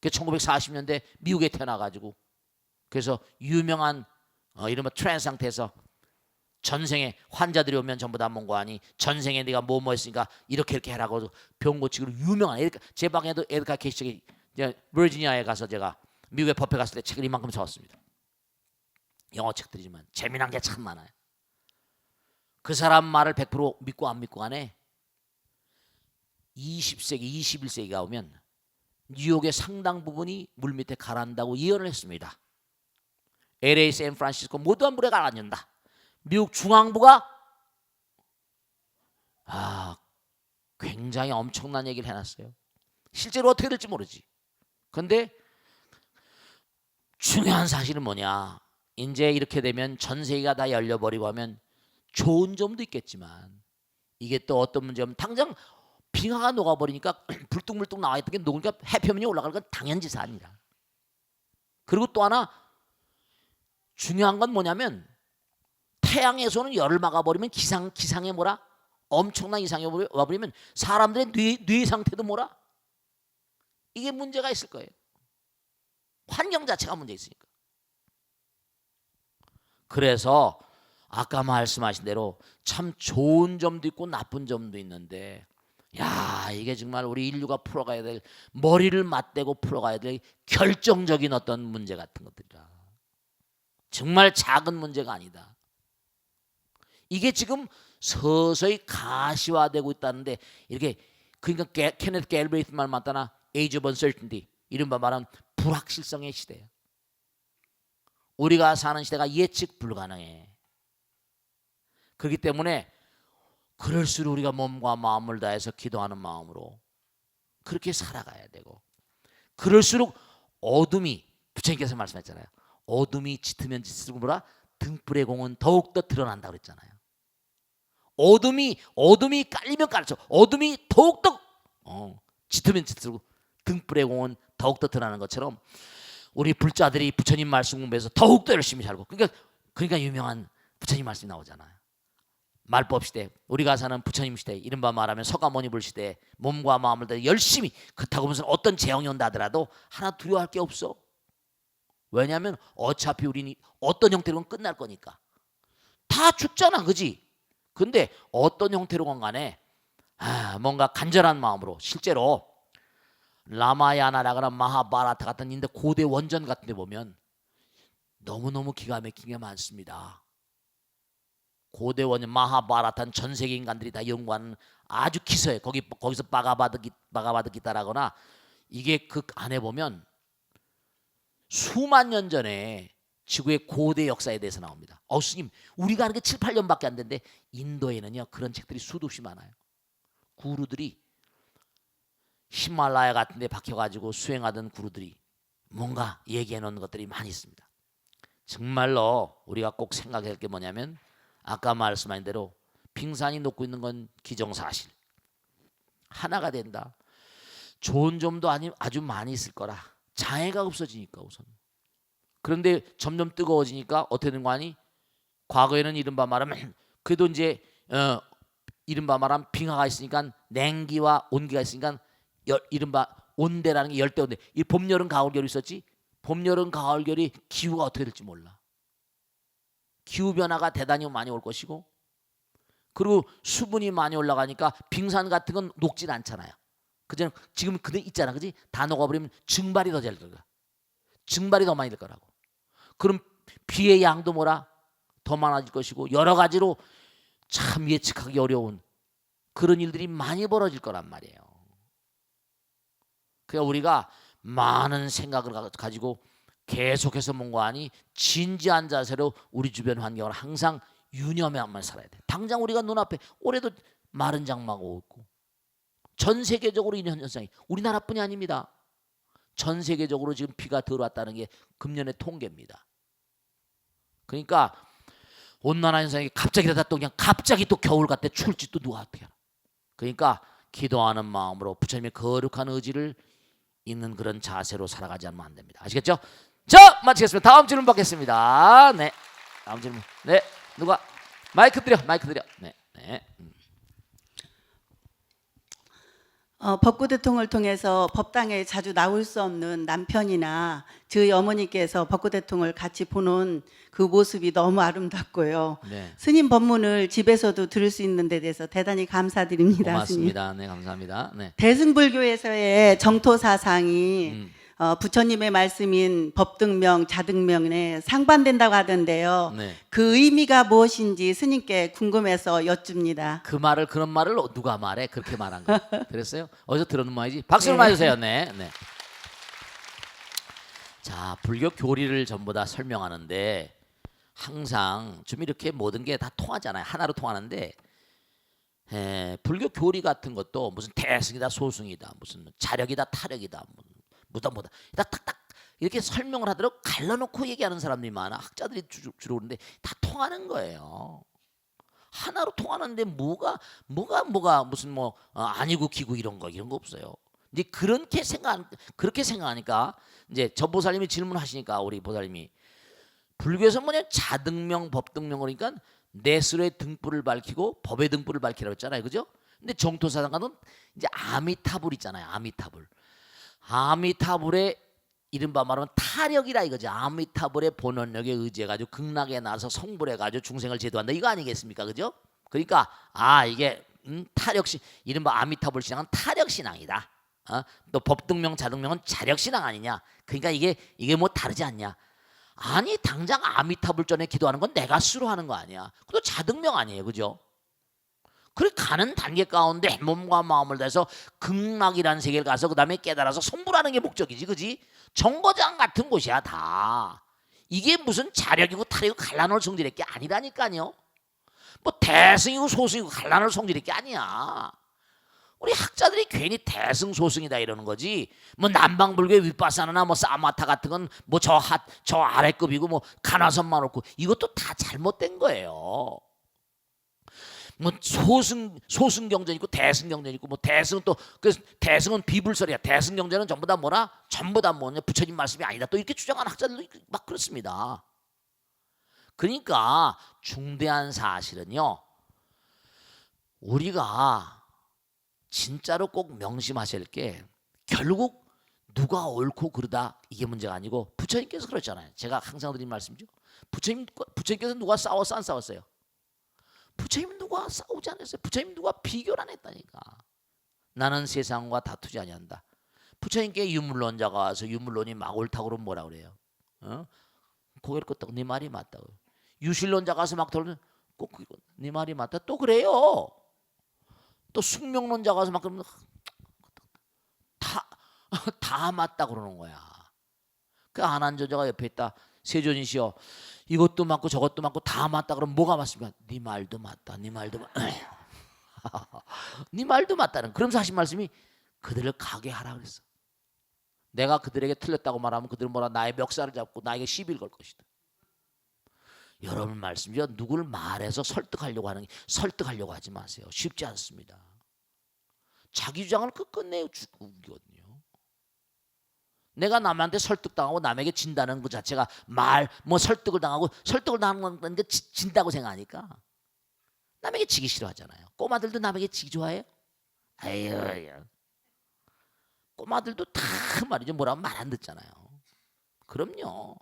1940년대 미국에 태어나가지고, 그래서 유명한 이른바 트랜스 상태에서 전생에 환자들이 오면 전부 다 뭔가 하니, 전생에 네가 뭐 했으니까 이렇게 해라고 병 고치기로 유명한, 제 방에도 에드가 케이시, 버지니아에 가서 제가 미국에 법회 갔을 때 책을 이만큼 사왔습니다. 영어 책들이지만 재미난 게 참 많아요. 그 사람 말을 100% 믿고 안 믿고 간에 20세기, 21세기가 오면 뉴욕의 상당 부분이 물밑에 가라앉는다고 예언을 했습니다. LA, 샌프란시스코 모두 물에 가라앉는다. 미국 중앙부가 굉장히 엄청난 얘기를 해놨어요. 실제로 어떻게 될지 모르지. 그런데 중요한 사실은 뭐냐, 이제 이렇게 되면 전 세계가 다 열려버리고 하면 좋은 점도 있겠지만 이게 또 어떤 문제냐면 당장 빙하가 녹아버리니까 불뚝불뚝 나와있던 게 녹으니까 해표면이 올라가는 건 당연지사 아니라. 그리고 또 하나 중요한 건 뭐냐면 태양에서는 열을 막아버리면 기상에 뭐라? 엄청난 이상이 와버리면 사람들의 뇌 상태도 뭐라? 이게 문제가 있을 거예요. 환경 자체가 문제 있으니까. 그래서 아까 말씀하신 대로 참 좋은 점도 있고 나쁜 점도 있는데, 야, 이게 정말 우리 인류가 풀어가야 될, 머리를 맞대고 풀어가야 될 결정적인 어떤 문제 같은 것들이라. 정말 작은 문제가 아니다. 이게 지금 서서히 가시화되고 있다는데, 이렇게 그러니까 케네스 갤브레이트 말 맞다나 Age of Uncertainty, 이른바 말하는 불확실성의 시대예요. 우리가 사는 시대가 예측 불가능해. 그렇기 때문에 그럴수록 우리가 몸과 마음을 다해서 기도하는 마음으로 그렇게 살아가야 되고, 그럴수록 어둠이, 부처님께서 말씀했잖아요. 어둠이 짙으면 짙을수록 뭐라? 등불의 공은 더욱더 드러난다고 그랬잖아요. 어둠이 깔리면 깔죠. 어둠이 더욱더 짙으면 짙을수록 등불의 공은 더욱더 드러나는 것처럼 우리 불자들이 부처님 말씀 공부해서 더욱더 열심히 살고, 그러니까 유명한 부처님 말씀이 나오잖아요. 말법 시대, 우리가 사는 부처님 시대, 이른바 말하면 서가모니불 시대, 몸과 마음을 다해 열심히, 그렇다고 무슨 어떤 재앙이 온다 하더라도 하나 두려워할 게 없어. 왜냐하면 어차피 우리는 어떤 형태로는 끝날 거니까. 다 죽잖아, 그지? 근데 어떤 형태로건 간에 뭔가 간절한 마음으로, 실제로 라마야나라거나 마하바라타 같은 인데 고대 원전 같은 데 보면 너무너무 기가 막힌 게 많습니다. 고대 원전 마하바라타는 전 세계 인간들이 다 연구하는 아주 기서예요. 거기서 바가바드 기타라거나, 이게 그 안에 보면 수만 년 전에 지구의 고대 역사에 대해서 나옵니다. 스님, 우리가 아는 게 7, 8년밖에 안 되는데 인도에는요 그런 책들이 수도 없이 많아요. 구루들이 히말라야 같은 데 박혀가지고 수행하던 구루들이 뭔가 얘기해 놓은 것들이 많이 있습니다. 정말로 우리가 꼭 생각해야 할 게 뭐냐면, 아까 말씀하신 대로 빙산이 녹고 있는 건 기정사실. 하나가 된다. 좋은 점도 아주 많이 있을 거라. 장애가 없어지니까 우선. 그런데 점점 뜨거워지니까 어떻게 되는 거 아니? 과거에는 이른바 말하면 그래도 이제 이른바 말하면 빙하가 있으니까 냉기와 온기가 있으니까 이른바 온대라는 게 열대 온대. 이 봄, 여름, 가을, 겨울이 있었지. 봄, 여름, 가을, 겨울이 기후가 어떻게 될지 몰라. 기후 변화가 대단히 많이 올 것이고, 그리고 수분이 많이 올라가니까 빙산 같은 건 녹질 않잖아요. 그전 지금 그대 있잖아, 그지? 다 녹아버리면 증발이 더 잘 거야. 증발이 더 많이 될 거라고. 그럼 비의 양도 뭐라? 더 많아질 것이고, 여러 가지로 참 예측하기 어려운 그런 일들이 많이 벌어질 거란 말이에요. 그러니까 우리가 많은 생각을 가지고 계속해서 뭔가 하니 진지한 자세로 우리 주변 환경을 항상 유념해야만 살아야 돼. 당장 우리가 눈앞에 올해도 마른 장마가 오고, 전 세계적으로 이런 현상이 우리나라뿐이 아닙니다. 전 세계적으로 지금 비가 들어왔다는 게 금년의 통계입니다. 그러니까 온난화 현상이 갑자기 또 그냥 갑자기 또 겨울 같아 추울지 또 누가 어떻게 알아. 그러니까 기도하는 마음으로 부처님의 거룩한 의지를 있는 그런 자세로 살아가지 않으면 안 됩니다. 아시겠죠? 자, 마치겠습니다. 다음 질문 받겠습니다. 네, 다음 질문. 네, 누가 마이크 드려. 네. 법구대통을 통해서 법당에 자주 나올 수 없는 남편이나 저희 어머니께서 법구대통을 같이 보는 그 모습이 너무 아름답고요. 네. 스님 법문을 집에서도 들을 수 있는 데 대해서 대단히 감사드립니다. 고맙습니다. 스님. 네, 감사합니다. 네. 대승불교에서의 정토 사상이 부처님의 말씀인 법등명, 자등명에 상반된다고 하던데요. 네. 그 의미가 무엇인지 스님께 궁금해서 여쭙니다. 그런 말을 누가 말해? 그렇게 말한 거. 그랬어요? 어디서 들었는 모양이지? 박수를 많이 주세요. 네. 네. 자, 불교 교리를 전부 다 설명하는데 항상 좀 이렇게 모든 게 다 통하잖아요. 하나로 통하는데 불교 교리 같은 것도 무슨 대승이다 소승이다 무슨 자력이다 타력이다 뭐다 탁탁 이렇게 설명을 하도록 갈라놓고 얘기하는 사람들이 많아. 학자들이 주로 그러는데 다 통하는 거예요. 하나로 통하는데 뭐가 무슨 아니고 기고 이런 거 없어요. 이제 그렇게 생각하니까 이제 저 보살님이 질문하시니까 우리 보살님이 불교에서 뭐냐 자등명 법등명 그러니까 내스로의 등불을 밝히고 법의 등불을 밝히라고 했잖아요. 그죠? 근데 정토사상가는 이제 아미타불 있잖아요. 아미타불의 이른바 말하면 타력이라 이거죠. 아미타불의 본원력에 의지해가지고 극락에 나서 성불해가지고 중생을 제도한다 이거 아니겠습니까? 그죠? 그러니까 이게 타력신 이른바 아미타불 신앙은 타력신앙이다. 또 법등명 자등명은 자력신앙 아니냐? 그러니까 이게 뭐 다르지 않냐? 아니 당장 아미타불 전에 기도하는 건 내가 스스로 하는 거 아니야. 그것도 자등명 아니에요. 그죠? 그래 가는 단계 가운데 몸과 마음을 다해서 극락이라는 세계를 가서 그 다음에 깨달아서 성불하는 게 목적이지. 그지? 정거장 같은 곳이야 다. 이게 무슨 자력이고 타력이고 갈라놓을 성질의 게 아니라니까요. 뭐 대승이고 소승이고 갈라놓을 성질의 게 아니야. 우리 학자들이 괜히 대승 소승이다 이러는 거지. 뭐 남방불교의 윗바사나나 뭐 사마타 같은 건 뭐 저 아래급이고 뭐 가나선만 없고 이것도 다 잘못된 거예요. 뭐 소승 경전 있고 대승 경전 있고 뭐 대승은 또 그래서 대승은 비불설이야. 대승 경전은 전부 다 뭐냐 부처님 말씀이 아니다. 또 이렇게 주장하는 학자들도 막 그렇습니다. 그러니까 중대한 사실은요. 우리가 진짜로 꼭 명심하실 게 결국 누가 옳고 그르다 이게 문제가 아니고 부처님께서 그랬잖아요. 제가 항상 드린 말씀이죠. 부처님께서 누가 싸웠어 안 싸웠어요? 부처님 누가 싸우지 않았어요? 부처님 누가 비교를 안 했다니까. 나는 세상과 다투지 아니한다. 부처님께 유물론자가 와서 유물론이 막 옳다고 그러면 뭐라 그래요? 고개를 끄덕 네 말이 맞다고. 유실론자가 와서 막 돌면 꼭 네 말이 맞다 또 그래요. 또 숙명론자가 와서 막 그러면 다 맞다 그러는 거야. 그 안한저자가 옆에 있다. 세존이시여 이것도 맞고 저것도 맞고 다 맞다 그러면 뭐가 맞습니까? 네 말도 맞다. 네 말도 네 말도 맞다는. 그러면서 하신 말씀이 그들을 가게 하라 그랬어. 내가 그들에게 틀렸다고 말하면 그들은 뭐라 나의 멱살을 잡고 나에게 시비를 걸 것이다. 여러분 말씀이죠. 누구를 말해서 설득하려고 하지 마세요. 쉽지 않습니다. 자기 주장을 끝끝내 죽이거든요. 내가 남한테 설득당하고 남에게 진다는 그 자체가 설득을 당하는 건 진다고 생각하니까 남에게 지기 싫어하잖아요. 꼬마들도 남에게 지기 좋아해요? 아유. 꼬마들도 다 말이죠. 뭐라고 말 안 듣잖아요. 그럼요.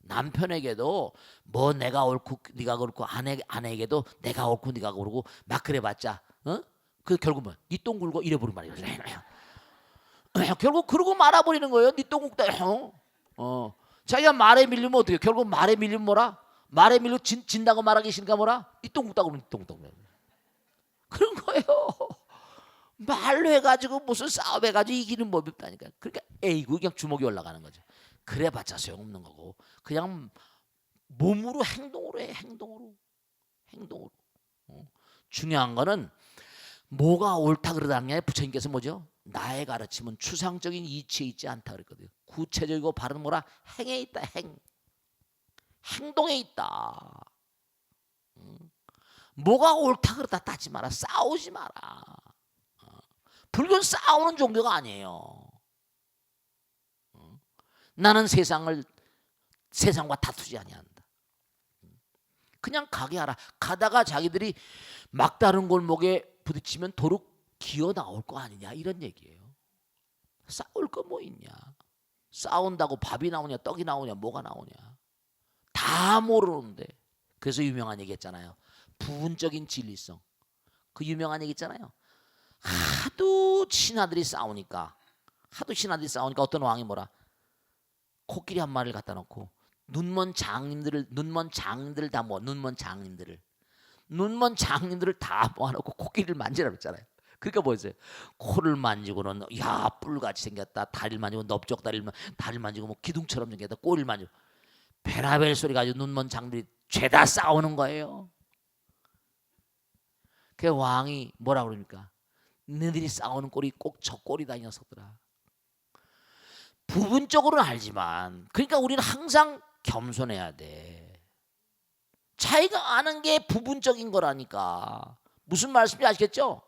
남편에게도 뭐 내가 옳고 네가 그렇고 아내에게도 내가 옳고 네가 그러고 막 그래봤자 그 결국은 네 똥 굴고 이래버린 말이에요. 결국 그러고 말아버리는 거예요. 네 똥 굴다. 자기가 말에 밀리면 어떻게? 결국 말에 밀리면 뭐라? 말에 밀려 진다고 말하기 싫으니까 뭐라? 네 똥 굴다 그러면 네 똥 굴다 그런 거예요. 말로 해가지고 무슨 싸움해가지고 이기는 법이 없다니까. 그러니까 에이구 그냥 주먹이 올라가는 거죠. 그래봤자 소용없는 거고 그냥 몸으로 행동으로 해. 행동으로. 중요한 거는 뭐가 옳다 그러다는 게 아니라 부처님께서 뭐죠? 나의 가르침은 추상적인 이치에 있지 않다 그랬거든요. 구체적이고 바른 뭐라? 행에 있다. 행동에 있다. 뭐가 옳다 그러다 따지 마라. 싸우지 마라. 불교는 싸우는 종교가 아니에요. 나는 세상과 다투지 아니한다. 그냥 가게 하라. 가다가 자기들이 막다른 골목에 부딪히면 도로 기어 나올 거 아니냐 이런 얘기예요. 싸울 거 뭐 있냐? 싸운다고 밥이 나오냐 떡이 나오냐 뭐가 나오냐? 다 모르는데. 그래서 유명한 얘기 했잖아요. 부분적인 진리성. 그 유명한 얘기 있잖아요. 하도 신하들이 싸우니까 어떤 왕이 뭐라? 코끼리 한 마리를 갖다 놓고 눈먼 장님들을 다 모아, 눈먼 장님들을 다 모아놓고 코끼리를 만지라고 했잖아요. 그러니까 뭐였어요? 코를 만지고는 야 뿔같이 생겼다. 다리를 만지고 넓적 다리를 만지고 뭐 기둥처럼 생겼다. 꼬리를 만지고 베라벨 소리 가지고 눈먼 장들이 죄다 싸우는 거예요. 그 왕이 뭐라 그러니까 너희들이 싸우는 꼴이 꼭 저 꼴이다 이 녀석들아. 부분적으로는 알지만 그러니까 우리는 항상 겸손해야 돼. 자기가 아는 게 부분적인 거라니까. 무슨 말씀인지 아시겠죠?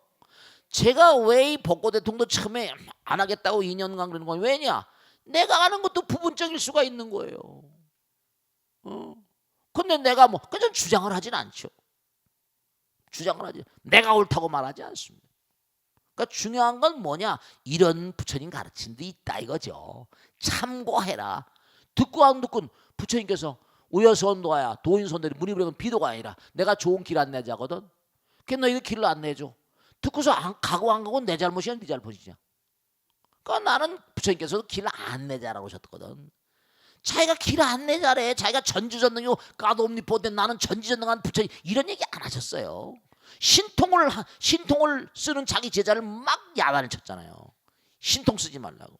제가 왜 이 벚꽃 대통도 처음에 안 하겠다고 2년간 그러는 건 왜냐? 내가 아는 것도 부분적일 수가 있는 거예요. 근데 내가 뭐 그냥 주장을 하진 않죠. 내가 옳다고 말하지 않습니다. 그러니까 중요한 건 뭐냐? 이런 부처님 가르침도 있다 이거죠. 참고해라. 듣고 안 듣고 부처님께서 우여선도하야 도인손들이 무리부려면 비도가 아니라 내가 좋은 길 안내자거든. 그래서 너희들 길을 안내해줘. 듣고서 가고 안 가고 내 잘못이야 네 잘못이냐. 그러니까 나는 부처님께서도 길 안내자라고 하셨거든. 자기가 길 안내자래. 자기가 전지전능이고 까도옴니포텐 나는 전지전능한 부처님 이런 얘기 안 하셨어요. 신통을 쓰는 자기 제자를 막 야단을 쳤잖아요. 신통 쓰지 말라고.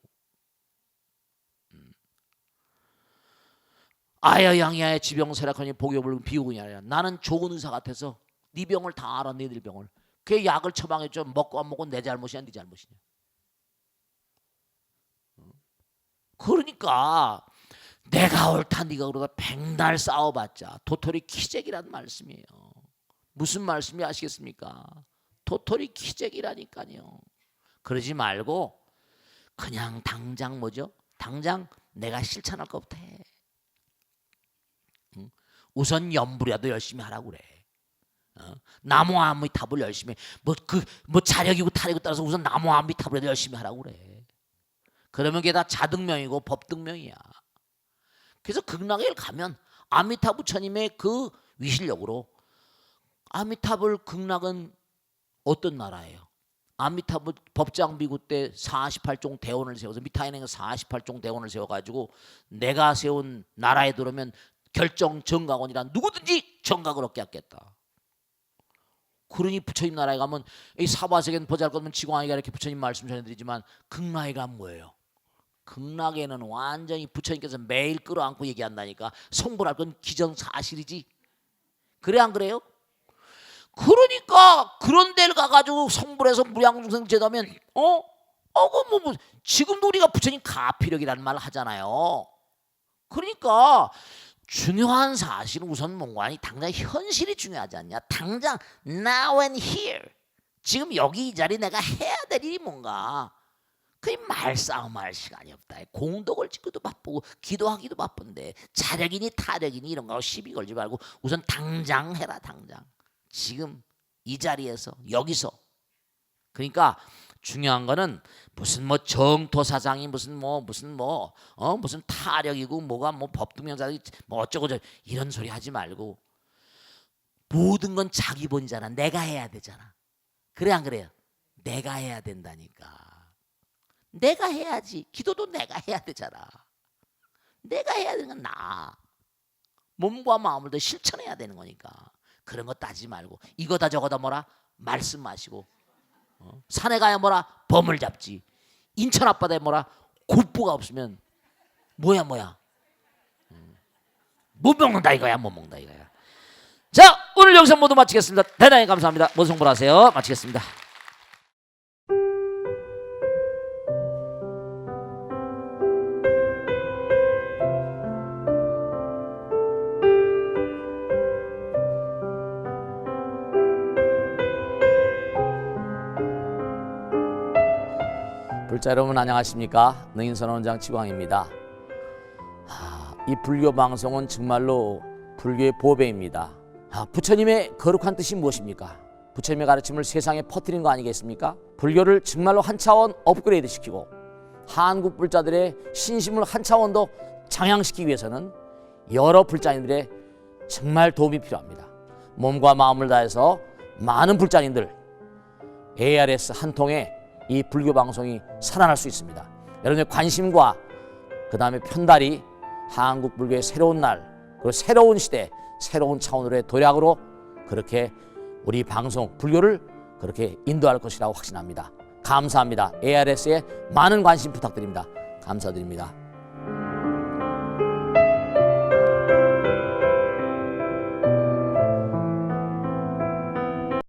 아야 양야의 지병세락하니 복욕을 비우군이 아니라 나는 좋은 의사 같아서 네 병을 다 알아. 너희들 병을. 그 약을 처방해줘. 먹고 안 먹고 내 잘못이야 네 잘못이냐. 그러니까 내가 옳다 네가 그러다 백날 싸워봤자 도토리 키재기란 말씀이에요. 무슨 말씀이 아시겠습니까? 도토리 키재기라니까요. 그러지 말고 그냥 당장 뭐죠? 당장 내가 실천할 것부터 해. 우선 염불이라도 열심히 하라고 그래. 나무 아미타불 열심히 뭐 자력이고 타력에 따라서 우선 나무 아미타불이라도 열심히 하라고 그래. 그러면 그게 다 자등명이고 법등명이야. 그래서 극락에 가면 아미타 부처님의 그 위실력으로 아미타불 극락은 어떤 나라예요? 아미타불 법장비구 때 48종 대원을 세워서 미타인에 48종 대원을 세워가지고 내가 세운 나라에 들어오면 결정 정각원이라 누구든지 정각을 얻게 하겠다. 그러니 부처님 나라에 가면 이 사바세계는 보잘것없는 지광이가 이렇게 부처님 말씀 전해드리지만 극락에 가면 뭐예요? 극락에는 완전히 부처님께서 매일 끌어안고 얘기한다니까. 성불할 건 기정사실이지. 그래 안 그래요? 그러니까 그런 데를 가가지고 성불해서 무량중생 제도하면 뭐 지금도 우리가 부처님 가피력이라는 말을 하잖아요. 그러니까 중요한 사실은 우선 뭔가 아니 당장 현실이 중요하지 않냐. 당장 now and here 지금 여기 이 자리 내가 해야 될 일이 뭔가. 그 말싸움할 시간이 없다. 공덕을 짓기도 바쁘고 기도하기도 바쁜데 자력이니 타력이니 이런 거 시비 걸지 말고 우선 당장 해라. 당장 지금 이 자리에서 여기서. 그러니까 중요한 거는 무슨 뭐 정토 사상이 무슨 타력이고 뭐가 뭐 법등명사기 뭐 어쩌고 저 이런 소리 하지 말고 모든 건 자기 본이잖아. 내가 해야 되잖아. 그래 안 그래요? 내가 해야 된다니까. 내가 해야지. 기도도 내가 해야 되잖아. 내가 해야 되는 건 나. 몸과 마음을 더 실천해야 되는 거니까. 그런 거 따지지 말고 이거다 저거다 뭐라 말씀 마시고 산에 가야 뭐라 범을 잡지. 인천 앞바다에 뭐라 굴보가 없으면 뭐야 못 먹는다 이거야. 못 먹는다 이거야. 자 오늘 영상 모두 마치겠습니다. 대단히 감사합니다. 모두 성불하세요. 마치겠습니다. 불자 여러분 안녕하십니까? 능인선원장 지광입니다. 이 불교 방송은 정말로 불교의 보배입니다. 부처님의 거룩한 뜻이 무엇입니까? 부처님의 가르침을 세상에 퍼뜨린 거 아니겠습니까? 불교를 정말로 한 차원 업그레이드 시키고 한국 불자들의 신심을 한 차원 더 장양시키기 위해서는 여러 불자님들의 정말 도움이 필요합니다. 몸과 마음을 다해서 많은 불자님들 ARS 한 통에 이 불교 방송이 살아날 수 있습니다. 여러분의 관심과 그 다음에 편달이 한국 불교의 새로운 날, 그 새로운 시대, 새로운 차원으로의 도약으로 그렇게 우리 방송 불교를 그렇게 인도할 것이라고 확신합니다. 감사합니다. ARS에 많은 관심 부탁드립니다. 감사드립니다.